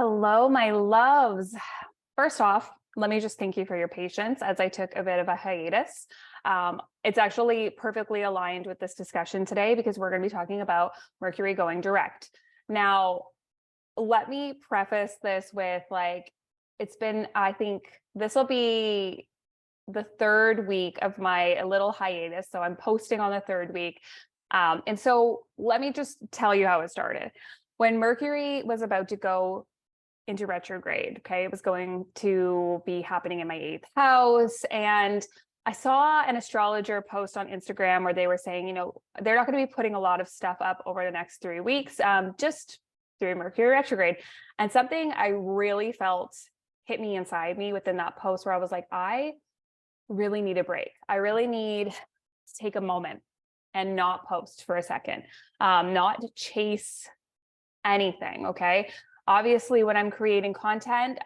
Hello, my loves. First off, let me just thank you for your patience as I took a bit of a hiatus. It's actually perfectly aligned with this discussion today because we're going to be talking about Mercury going direct. Now, let me preface this with I think this will be the third week of my little hiatus. So I'm posting on the third week. And so let me just tell you how it started. When Mercury was about to go into retrograde. Okay. It was going to be happening in my 8th house. And I saw an astrologer post on Instagram where they were saying, they're not going to be putting a lot of stuff up over the next 3 weeks, just through Mercury retrograde. And something I really felt hit me inside me within that post where I was like, I really need a break. I really need to take a moment and not post for a second, not to chase anything. Okay. Obviously, when I'm creating content,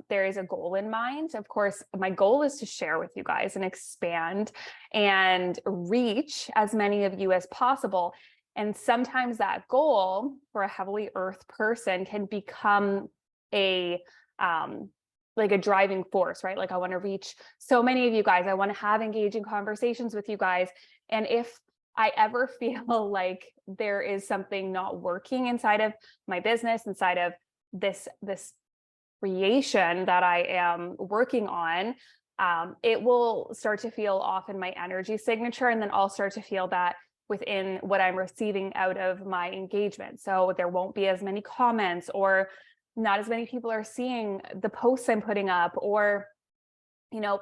there is a goal in mind. Of course, my goal is to share with you guys and expand and reach as many of you as possible. And sometimes that goal for a heavily earth person can become a driving force, right? Like I want to reach so many of you guys. I want to have engaging conversations with you guys. And if I ever feel like there is something not working inside of my business, inside of this creation that I am working on, it will start to feel off in my energy signature. And then I'll start to feel that within what I'm receiving out of my engagement. So there won't be as many comments, or not as many people are seeing the posts I'm putting up, or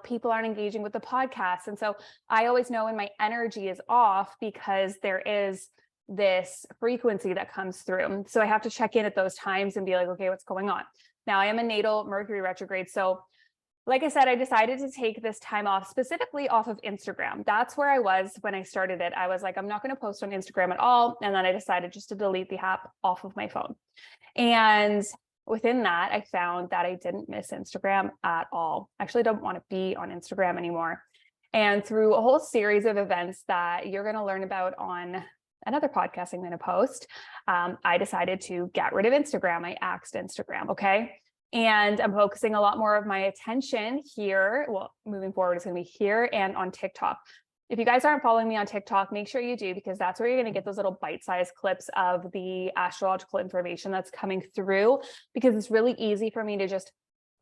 people aren't engaging with the podcast. And so I always know when my energy is off because there is this frequency that comes through. So I have to check in at those times and be like, okay, what's going on? Now I am a natal Mercury retrograde. So like I said, I decided to take this time off, specifically off of Instagram. That's where I was when I started it. I was like, I'm not going to post on Instagram at all. And then I decided just to delete the app off of my phone. And within that, I found that I didn't miss Instagram at all. I actually don't want to be on Instagram anymore. And through a whole series of events that you're going to learn about on another podcast I'm going to post, I decided to get rid of Instagram. I axed Instagram. Okay. And I'm focusing a lot more of my attention here. Well, moving forward, it's going to be here and on TikTok. If you guys aren't following me on TikTok, make sure you do, because that's where you're going to get those little bite-sized clips of the astrological information that's coming through, because it's really easy for me to just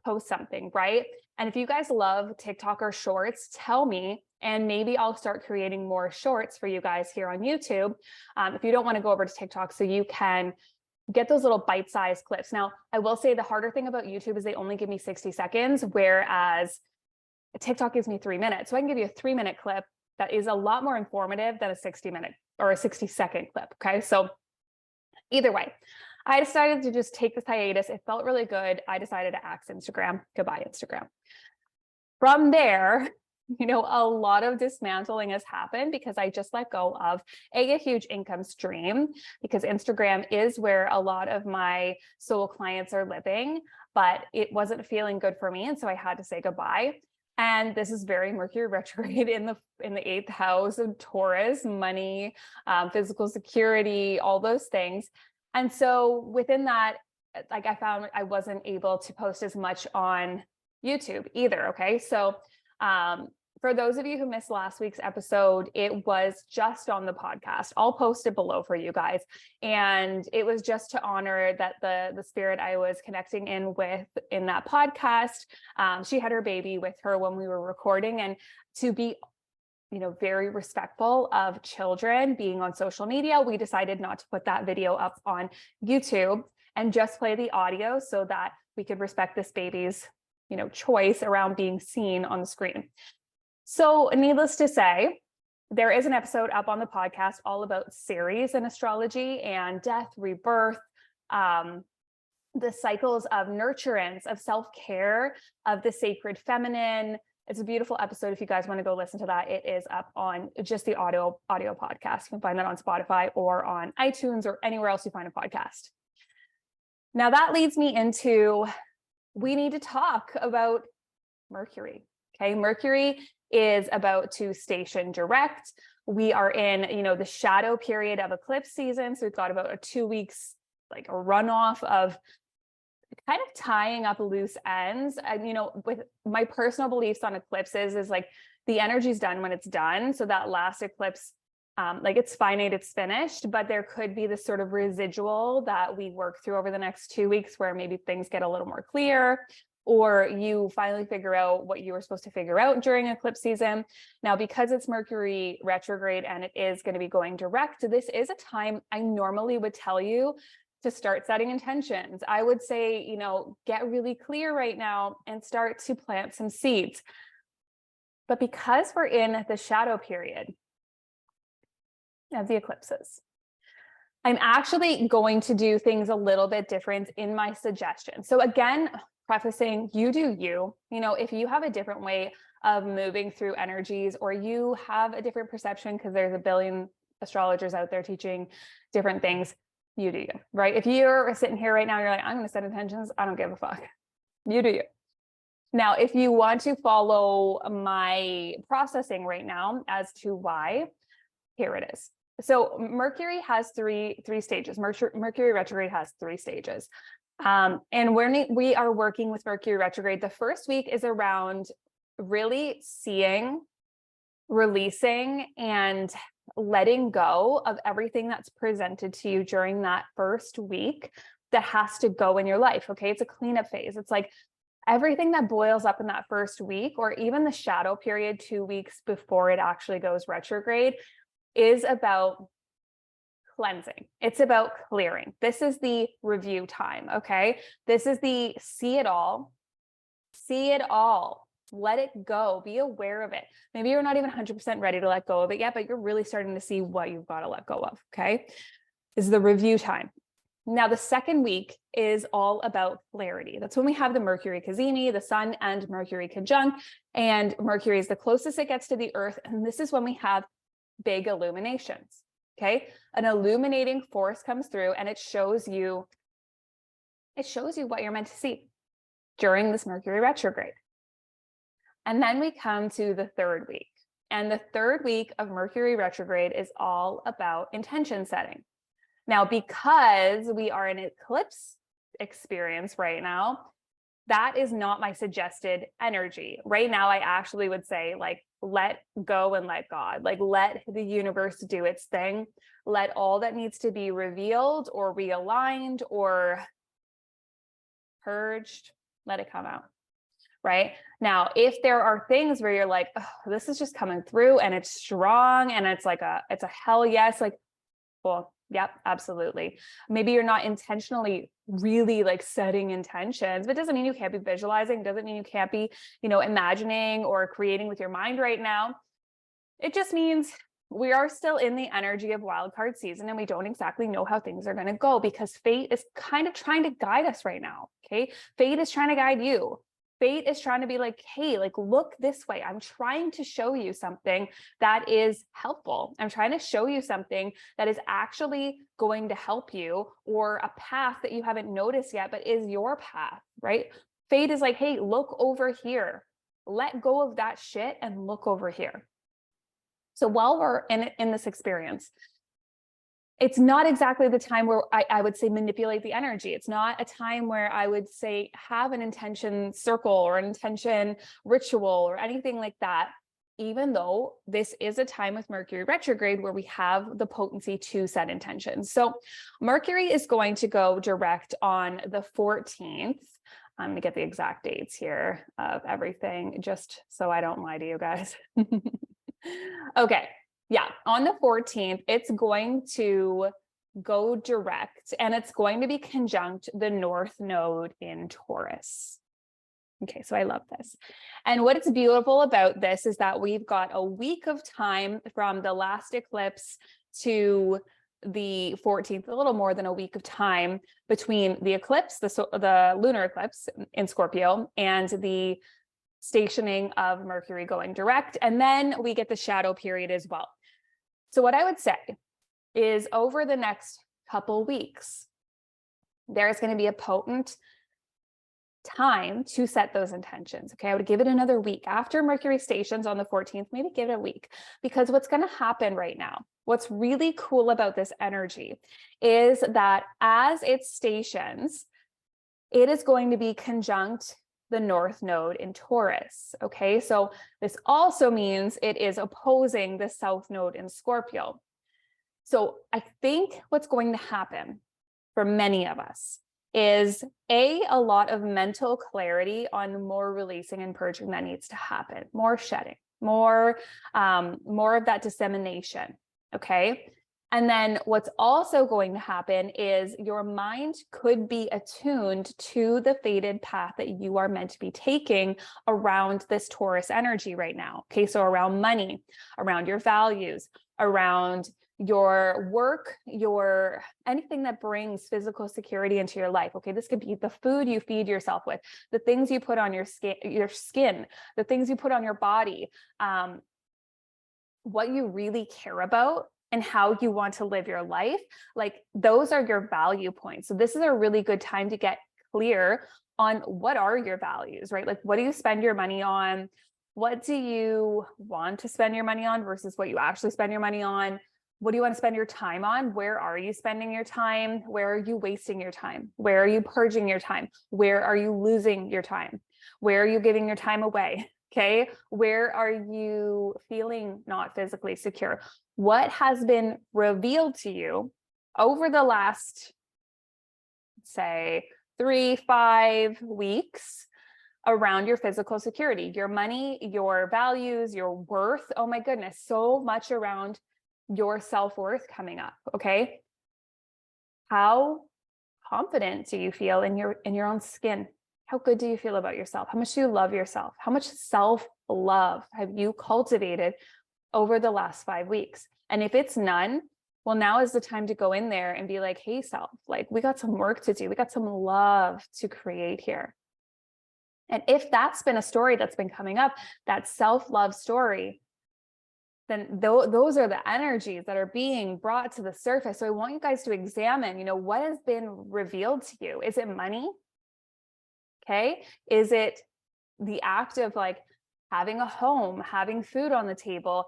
post something, right? And if you guys love TikTok or shorts, tell me, and maybe I'll start creating more shorts for you guys here on YouTube. If you don't want to go over to TikTok, so you can get those little bite-sized clips. Now, I will say the harder thing about YouTube is they only give me 60 seconds, whereas TikTok gives me 3 minutes. So I can give you a 3-minute clip that is a lot more informative than a 60-minute or a 60-second clip. Okay. So either way, I decided to just take this hiatus. It felt really good. I decided to axe Instagram. Goodbye, Instagram. From there, a lot of dismantling has happened because I just let go of a huge income stream, because Instagram is where a lot of my soul clients are living, but it wasn't feeling good for me. And so I had to say goodbye. And this is very Mercury retrograde in the 8th house of Taurus, money, physical security, all those things. And so within that, I found I wasn't able to post as much on YouTube either. Okay. So for those of you who missed last week's episode, it was just on the podcast. I'll post it below for you guys. And it was just to honor that the spirit I was connecting in with in that podcast. She had her baby with her when we were recording, and to be very respectful of children being on social media, we decided not to put that video up on YouTube and just play the audio so that we could respect this baby's choice around being seen on the screen. So needless to say, there is an episode up on the podcast all about Ceres and astrology and death, rebirth, the cycles of nurturance, of self-care, of the sacred feminine. It's a beautiful episode. If you guys want to go listen to that, it is up on just the audio podcast. You can find that on Spotify or on iTunes or anywhere else you find a podcast. Now that leads me into, we need to talk about Mercury. Okay. Mercury is about to station direct. We are in, the shadow period of eclipse season. So we've got about 2 weeks, like a runoff of kind of tying up loose ends. And, you know, with my personal beliefs on eclipses is like the energy's done when it's done. So that last eclipse, like it's finite, it's finished, but there could be this sort of residual that we work through over the next 2 weeks where maybe things get a little more clear, or you finally figure out what you were supposed to figure out during eclipse season. Now, because it's Mercury retrograde and it is going to be going direct, this is a time I normally would tell you to start setting intentions. I would say, you know, get really clear right now and start to plant some seeds. But because we're in the shadow period of the eclipses, I'm actually going to do things a little bit different in my suggestion. So again, prefacing, you do you. You know, if you have a different way of moving through energies, or you have a different perception because there's a billion astrologers out there teaching different things, you do you, right? If you're sitting here right now, you're like, I'm going to set intentions, I don't give a fuck. You do you. Now, if you want to follow my processing right now as to why, here it is. So Mercury has three stages. Mercury retrograde has 3 stages. And we are working with Mercury retrograde. The first week is around really seeing, releasing, and letting go of everything that's presented to you during that first week that has to go in your life. Okay. It's a cleanup phase. It's like everything that boils up in that first week, or even the shadow period 2 weeks before it actually goes retrograde, is about cleansing. It's about clearing. This is the review time. Okay. This is the see it all, let it go, be aware of it. Maybe you're not even 100% ready to let go of it yet, but you're really starting to see what you've got to let go of. Okay. This is the review time. Now, the second week is all about clarity. That's when we have the Mercury cazimi, the Sun and Mercury conjunct, and Mercury is the closest it gets to the Earth. And this is when we have big illuminations. Okay. An illuminating force comes through and it shows you what you're meant to see during this Mercury retrograde. And then we come to the third week. And the third week of Mercury retrograde is all about intention setting. Now, because we are in eclipse experience right now, that is not my suggested energy. Right now, I actually would say, like, let go and let God, like, let the universe do its thing. Let all that needs to be revealed or realigned or purged, let it come out. Right now, if there are things where you're like, oh, this is just coming through and it's strong and it's a hell yes, like, well, yep, absolutely. Maybe you're not intentionally really like setting intentions, but it doesn't mean you can't be visualizing. Doesn't mean you can't be, imagining or creating with your mind right now. It just means we are still in the energy of wildcard season and we don't exactly know how things are going to go because fate is kind of trying to guide us right now. Okay. Fate is trying to guide you. Fate is trying to be like, hey, like, look this way. I'm trying to show you something that is helpful. I'm trying to show you something that is actually going to help you, or a path that you haven't noticed yet, but is your path, right? Fate is like, hey, look over here. Let go of that shit and look over here. So while we're in this experience, it's not exactly the time where I would say manipulate the energy. It's not a time where I would say have an intention circle or an intention ritual or anything like that, even though this is a time with Mercury retrograde where we have the potency to set intentions. So Mercury is going to go direct on the 14th. I'm going to get the exact dates here of everything just so I don't lie to you guys. Okay. Yeah, on the 14th, it's going to go direct and it's going to be conjunct the North Node in Taurus. Okay, so I love this. And what's beautiful about this is that we've got a week of time from the last eclipse to the 14th, a little more than a week of time between the eclipse, the lunar eclipse in Scorpio, and the stationing of Mercury going direct. And then we get the shadow period as well. So what I would say is over the next couple weeks, there's going to be a potent time to set those intentions. Okay, I would give it another week after Mercury stations on the 14th, maybe give it a week, because what's going to happen right now, what's really cool about this energy is that as it stations, it is going to be conjunct the North Node in Taurus. Okay, so this also means it is opposing the South Node in Scorpio. So I think what's going to happen for many of us is a lot of mental clarity on more releasing and purging that needs to happen, more shedding, more of that dissemination. Okay. And then what's also going to happen is your mind could be attuned to the fated path that you are meant to be taking around this Taurus energy right now. Okay. So around money, around your values, around your work, your anything that brings physical security into your life. Okay, this could be the food you feed yourself with, the things you put on your skin, the things you put on your body, what you really care about and how you want to live your life. Like those are your value points. So this is a really good time to get clear on what are your values, right? Like what do you spend your money on? What do you want to spend your money on versus what you actually spend your money on? What do you want to spend your time on? Where are you spending your time? Where are you wasting your time? Where are you purging your time? Where are you losing your time? Where are you giving your time away? Okay. Where are you feeling not physically secure? What has been revealed to you over the last, say, 3-5 weeks around your physical security, your money, your values, your worth? Oh my goodness, so much around your self-worth coming up. Okay. How confident do you feel in your own skin? How good do you feel about yourself? How much do you love yourself? How much self-love have you cultivated over the last 5 weeks? And if it's none, well, now is the time to go in there and be like, hey, self, like we got some work to do. We got some love to create here. And if that's been a story that's been coming up, that self-love story, then those are the energies that are being brought to the surface. So I want you guys to examine, what has been revealed to you. Is it money? Okay. Is it the act of like having a home, having food on the table,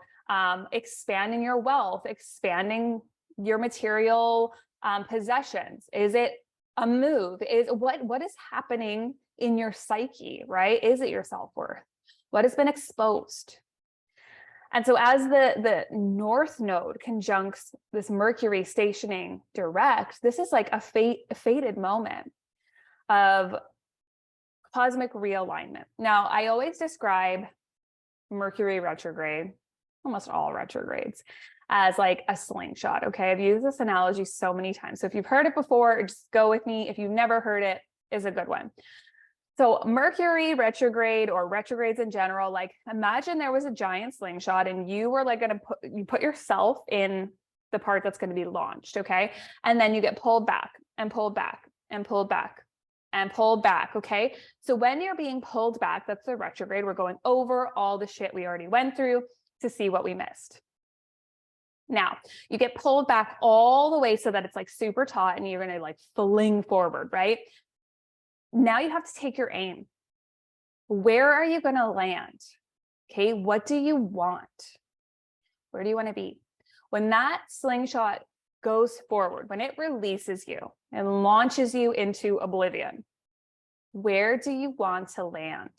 expanding your wealth, expanding your material possessions? Is it a move? Is what is happening in your psyche, right? Is it your self-worth? What has been exposed? And so as the North Node conjuncts this Mercury stationing direct, this is like a fated moment of cosmic realignment. Now, I always describe Mercury retrograde, almost all retrogrades, as like a slingshot. Okay, I've used this analogy so many times. So if you've heard it before, just go with me. If you've never heard it, is a good one. So Mercury retrograde or retrogrades in general, like imagine there was a giant slingshot and you were like going to put yourself in the part that's going to be launched. Okay. And then you get pulled back and pulled back and pulled back and pulled back. Okay. So when you're being pulled back, that's the retrograde. We're going over all the shit we already went through to see what we missed. Now you get pulled back all the way so that it's like super taut and you're going to like fling forward, right? Now you have to take your aim. Where are you going to land? Okay, what do you want? Where do you want to be? When that slingshot goes forward, when it releases you and launches you into oblivion, where do you want to land?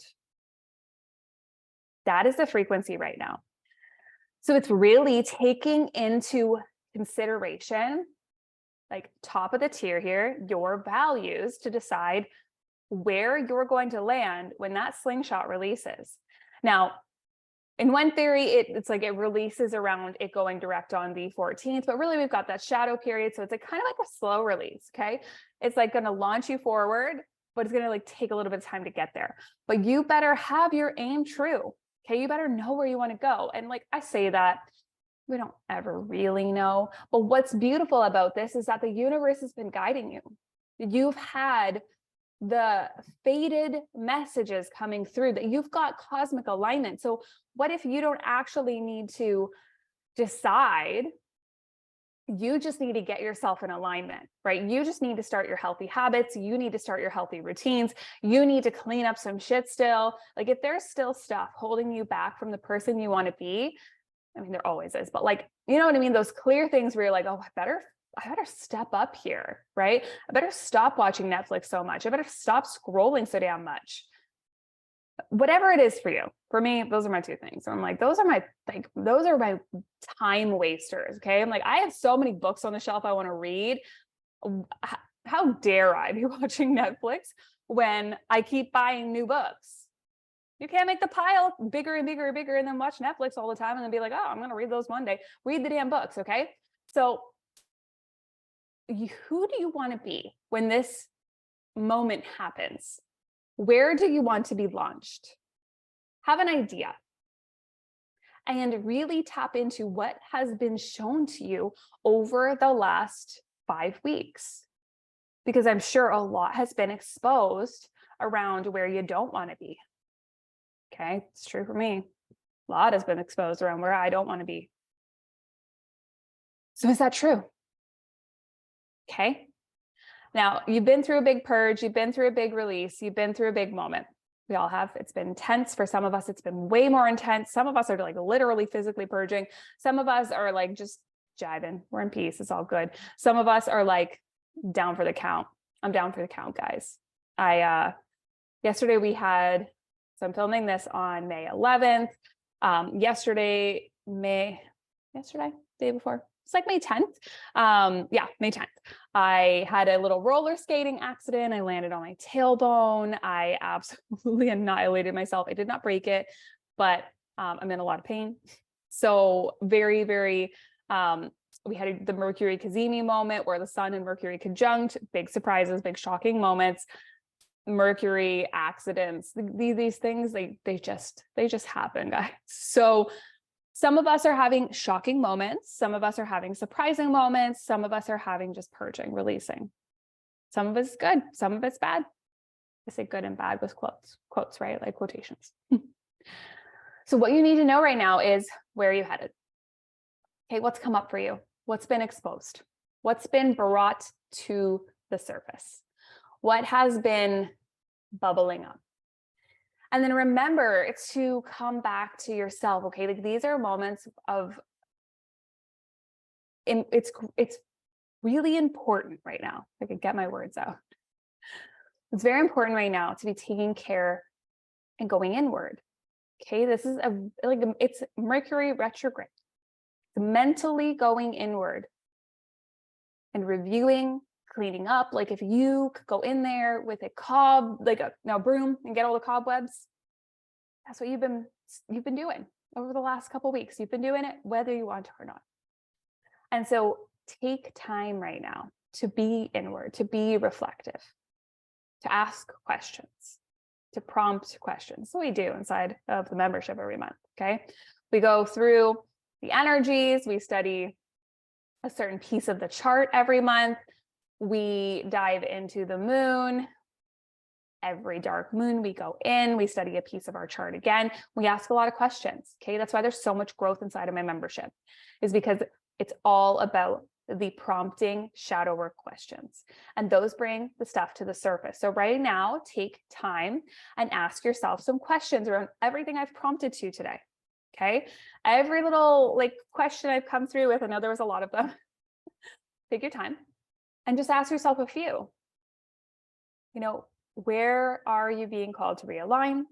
That is the frequency right now. So it's really taking into consideration, like top of the tier here, your values to decide where you're going to land when that slingshot releases. Now, in one theory, it's like it releases around it going direct on the 14th, but really we've got that shadow period. So it's like kind of like a slow release. Okay. It's like going to launch you forward, but it's going to like take a little bit of time to get there, but you better have your aim true. Okay. You better know where you want to go. And like I say that, we don't ever really know, but what's beautiful about this is that the universe has been guiding you. You've had the fated messages coming through that you've got cosmic alignment. So what if you don't actually need to decide? You just need to get yourself in alignment, right? You just need to start your healthy habits. You need to start your healthy routines. You need to clean up some shit still. Like if there's still stuff holding you back from the person you want to be, I mean, there always is, but like, you know what I mean? Those clear things where you're like, oh, I better I better step up here, right? I better stop watching Netflix so much. I better stop scrolling so damn much. Whatever it is for you. For me, those are my two things. So I'm like, those are my time wasters. Okay. I'm like, I have so many books on the shelf I want to read. How dare I be watching Netflix when I keep buying new books? You can't make the pile bigger and bigger and bigger and then watch Netflix all the time and then be like, oh, I'm going to read those one day. Read the damn books. Okay. So who do you want to be when this moment happens? Where do you want to be launched? Have an idea. And really tap into what has been shown to you over the last 5 weeks. Because I'm sure a lot has been exposed around where you don't want to be. Okay, it's true for me. A lot has been exposed around where I don't want to be. So is that true? Okay. Now, you've been through a big purge, you've been through a big release, you've been through a big moment. We all have. It's been intense. For some of us, it's been way more intense. Some of us are like literally physically purging. Some of us are like just jiving. We're in peace. It's all good. Some of us are like down for the count. I'm down for the count, guys. Yesterday we had, so I'm filming this on May 11th. Yesterday, day before. It's like May 10th. Yeah, May 10th. I had a little roller skating accident. I landed on my tailbone. I absolutely annihilated myself. I did not break it, but I'm in a lot of pain. So very, very, we had the Mercury Cazimi moment where the sun and Mercury conjunct, big surprises, big shocking moments. Mercury accidents, these things, they just happen, guys. So some of us are having shocking moments. Some of us are having surprising moments. Some of us are having just purging, releasing. Some of it's good. Some of it's bad. I say good and bad with quotes, right? Like quotations. So what you need to know right now is, where are you headed? Okay, what's come up for you? What's been exposed? What's been brought to the surface? What has been bubbling up? And then remember, it's to come back to yourself, okay? Like these are moments of, it's really important right now. If I could get my words out. It's very important right now to be taking care and going inward. Okay, this is it's Mercury retrograde. It's mentally going inward and reviewing, cleaning up. Like if you could go in there with a broom and get all the cobwebs, that's what you've been doing over the last couple of weeks. You've been doing it whether you want to or not. And so take time right now to be inward, to be reflective, to ask questions, to prompt questions. So we do inside of the membership every month. Okay, we go through the energies, we study a certain piece of the chart every month. We dive into the moon. Every dark moon, we go in, we study a piece of our chart again. We ask a lot of questions. Okay, that's why there's so much growth inside of my membership, is because it's all about the prompting shadow work questions. And those bring the stuff to the surface. So right now, take time and ask yourself some questions around everything I've prompted to today. Okay, every little question I've come through with, I know there was a lot of them. Take your time and just ask yourself a few. Where are you being called to realign?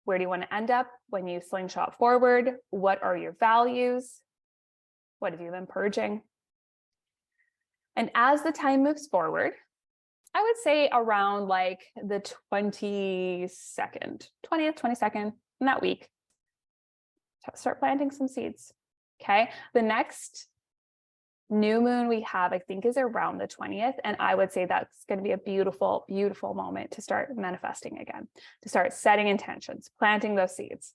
Where do you want to end up when you slingshot forward? What are your values? What have you been purging? And as the time moves forward, I would say around the 20th, 22nd, in that week, start planting some seeds. Okay. The next new moon we have, I think, is around the 20th. And I would say that's going to be a beautiful, beautiful moment to start manifesting again, to start setting intentions, planting those seeds.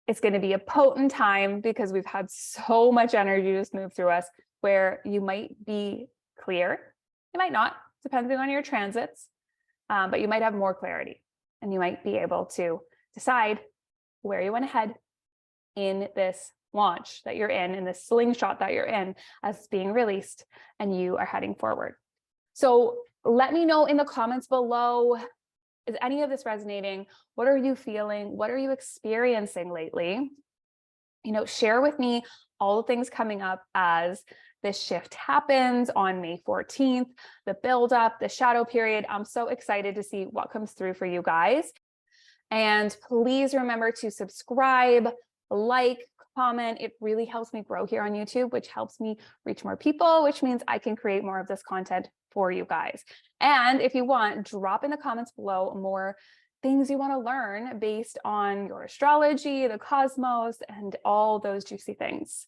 It's going to be a potent time because we've had so much energy just move through us, where you might be clear. You might not, depending on your transits, but you might have more clarity and you might be able to decide where you want to head in this launch that you're in this slingshot that you're in, as it's being released and you are heading forward. So let me know in the comments below, is any of this resonating? What are you feeling? What are you experiencing lately? share with me all the things coming up as this shift happens on May 14th, the build up, the shadow period. I'm so excited to see what comes through for you guys. And please remember to subscribe, like, comment. It really helps me grow here on YouTube, which helps me reach more people, which means I can create more of this content for you guys. And if you want, drop in the comments below more things you want to learn based on your astrology, the cosmos, and all those juicy things.